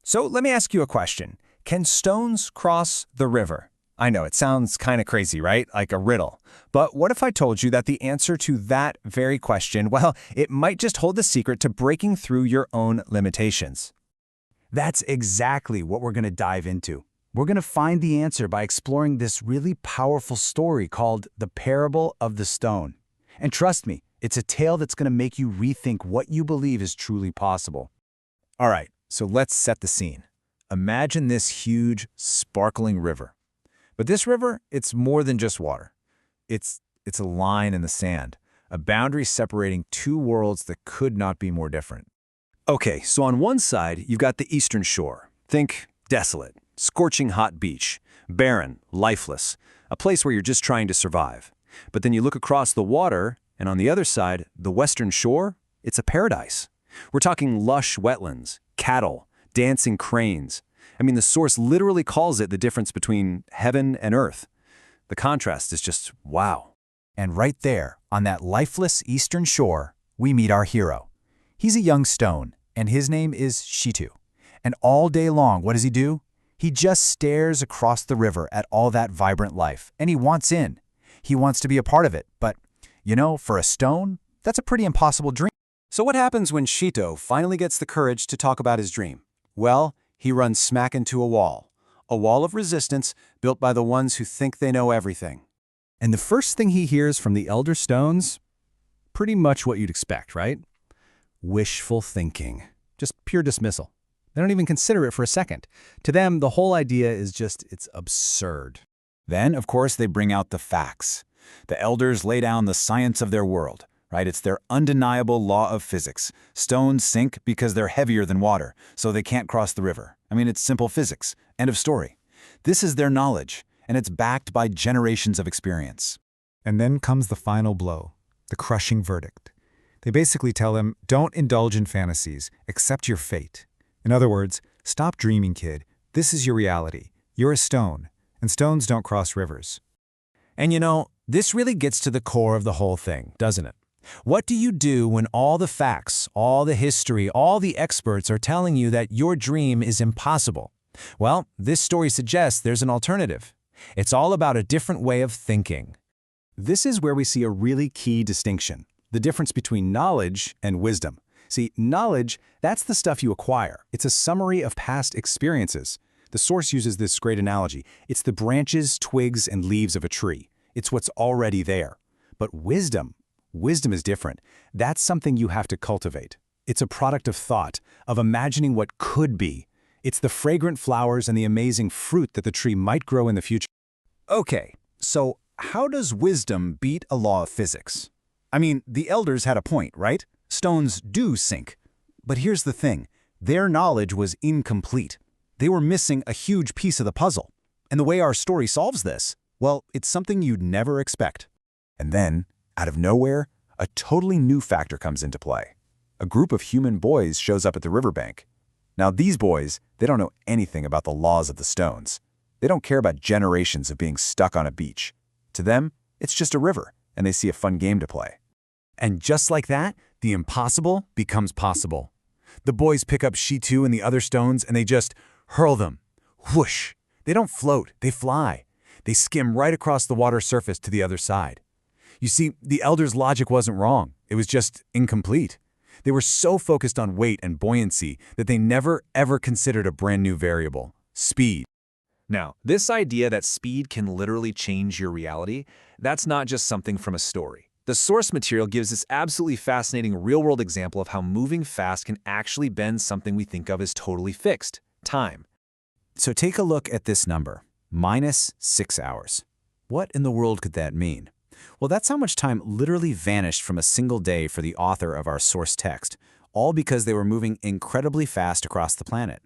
So let me ask you a question. Can stones cross the river? I know, it sounds kind of crazy, right? Like a riddle. But what if I told you that the answer to that very question, well, it might just hold the secret to breaking through your own limitations? That's exactly what we're going to dive into. We're going to find the answer by exploring this really powerful story called The Parable of the Stone. And trust me, it's a tale that's going to make you rethink what you believe is truly possible. All right, so let's set the scene. Imagine this huge, sparkling river. But this river, it's more than just water. It's a line in the sand, a boundary separating two worlds that could not be more different. Okay, so on one side, you've got the eastern shore. Think desolate, scorching hot beach, barren, lifeless, a place where you're just trying to survive. But then you look across the water, and on the other side, the western shore, it's a paradise. We're talking lush wetlands, cattle, dancing cranes. I mean, the source literally calls it the difference between heaven and earth. The contrast is just wow. And right there, on that lifeless eastern shore, we meet our hero. He's a young stone, and his name is Shitu. And all day long, what does he do? He just stares across the river at all that vibrant life, and he wants in. He wants to be a part of it, but, you know, for a stone, that's a pretty impossible dream. So what happens when Shito finally gets the courage to talk about his dream? Well, he runs smack into a wall of resistance built by the ones who think they know everything. And the first thing he hears from the elder stones, pretty much what you'd expect, right? Wishful thinking. Just pure dismissal. They don't even consider it for a second. To them, the whole idea is just, it's absurd. Then, of course, they bring out the facts. The elders lay down the science of their world, right? It's their undeniable law of physics. Stones sink because they're heavier than water, so they can't cross the river. I mean, it's simple physics. End of story. This is their knowledge, and it's backed by generations of experience. And then comes the final blow, the crushing verdict. They basically tell him, don't indulge in fantasies, accept your fate. In other words, stop dreaming, kid. This is your reality. You're a stone, and stones don't cross rivers. And you know, this really gets to the core of the whole thing, doesn't it? What do you do when all the facts, all the history, all the experts are telling you that your dream is impossible? Well, this story suggests there's an alternative. It's all about a different way of thinking. This is where we see a really key distinction, the difference between knowledge and wisdom. See, knowledge, that's the stuff you acquire. It's a summary of past experiences. The source uses this great analogy. It's the branches, twigs, and leaves of a tree. It's what's already there. But wisdom is different. That's something you have to cultivate. It's a product of thought, of imagining what could be. It's the fragrant flowers and the amazing fruit that the tree might grow in the future. Okay, so how does wisdom beat a law of physics? I mean, the elders had a point, right? Stones do sink. But here's the thing. Their knowledge was incomplete. They were missing a huge piece of the puzzle. And the way our story solves this, well, it's something you'd never expect. And then, out of nowhere, a totally new factor comes into play. A group of human boys shows up at the riverbank. Now these boys, they don't know anything about the laws of the stones. They don't care about generations of being stuck on a beach. To them, it's just a river, and they see a fun game to play. And just like that, the impossible becomes possible. The boys pick up Shitu and the other stones and they just hurl them. Whoosh! They don't float, they fly. They skim right across the water surface to the other side. You see, the elders' logic wasn't wrong. It was just incomplete. They were so focused on weight and buoyancy that they never, ever considered a brand new variable, speed. Now, this idea that speed can literally change your reality, that's not just something from a story. The source material gives this absolutely fascinating real-world example of how moving fast can actually bend something we think of as totally fixed, time. So take a look at this number, -6 hours. What in the world could that mean? Well, that's how much time literally vanished from a single day for the author of our source text, all because they were moving incredibly fast across the planet.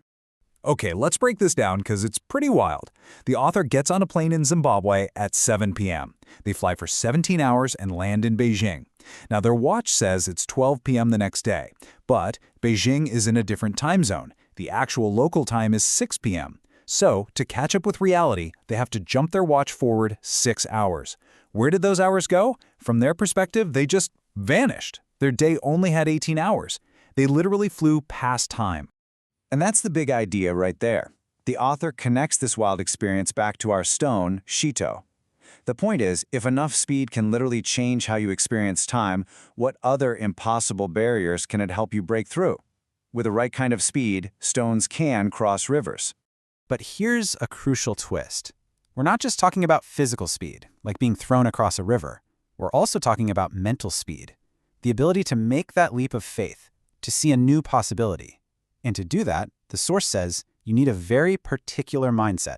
Okay, let's break this down because it's pretty wild. The author gets on a plane in Zimbabwe at 7 p.m. They fly for 17 hours and land in Beijing. Now, their watch says it's 12 p.m. the next day, but Beijing is in a different time zone. The actual local time is 6 p.m. So, to catch up with reality, they have to jump their watch forward 6 hours. Where did those hours go? From their perspective, they just vanished. Their day only had 18 hours. They literally flew past time. And that's the big idea right there. The author connects this wild experience back to our stone, Shito. The point is, if enough speed can literally change how you experience time, what other impossible barriers can it help you break through? With the right kind of speed, stones can cross rivers. But here's a crucial twist. We're not just talking about physical speed, like being thrown across a river. We're also talking about mental speed, the ability to make that leap of faith, to see a new possibility. And to do that, the source says you need a very particular mindset.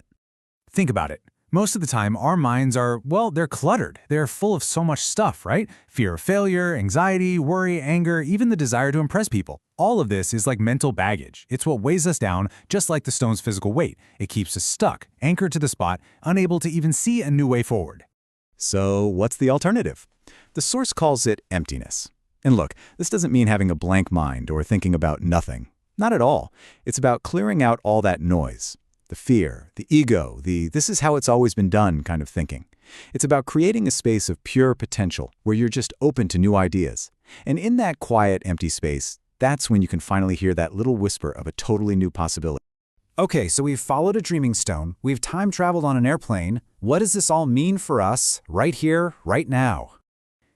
Think about it. Most of the time, our minds are, well, they're cluttered. They're full of so much stuff, right? Fear of failure, anxiety, worry, anger, even the desire to impress people. All of this is like mental baggage. It's what weighs us down, just like the stone's physical weight. It keeps us stuck, anchored to the spot, unable to even see a new way forward. So what's the alternative? The source calls it emptiness. And look, this doesn't mean having a blank mind or thinking about nothing. Not at all. It's about clearing out all that noise. The fear, the ego, the "this is how it's always been done" kind of thinking. It's about creating a space of pure potential where you're just open to new ideas. And in that quiet, empty space, that's when you can finally hear that little whisper of a totally new possibility. Okay, so we've followed a dreaming stone, we've time traveled on an airplane. What does this all mean for us, right here, right now?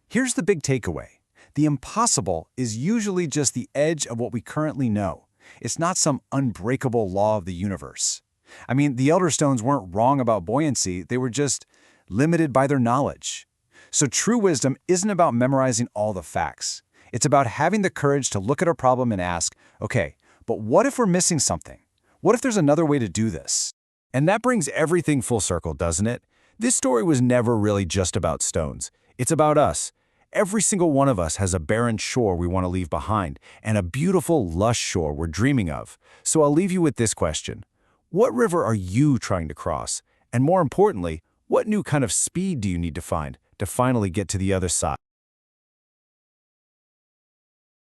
Here's the big takeaway. The impossible is usually just the edge of what we currently know. It's not some unbreakable law of the universe. I mean, the Elder Stones weren't wrong about buoyancy, they were just limited by their knowledge. So true wisdom isn't about memorizing all the facts. It's about having the courage to look at a problem and ask, okay, but what if we're missing something? What if there's another way to do this? And that brings everything full circle, doesn't it? This story was never really just about stones. It's about us. Every single one of us has a barren shore we want to leave behind, and a beautiful, lush shore we're dreaming of. So I'll leave you with this question. What river are you trying to cross? And more importantly, what new kind of speed do you need to find to finally get to the other side?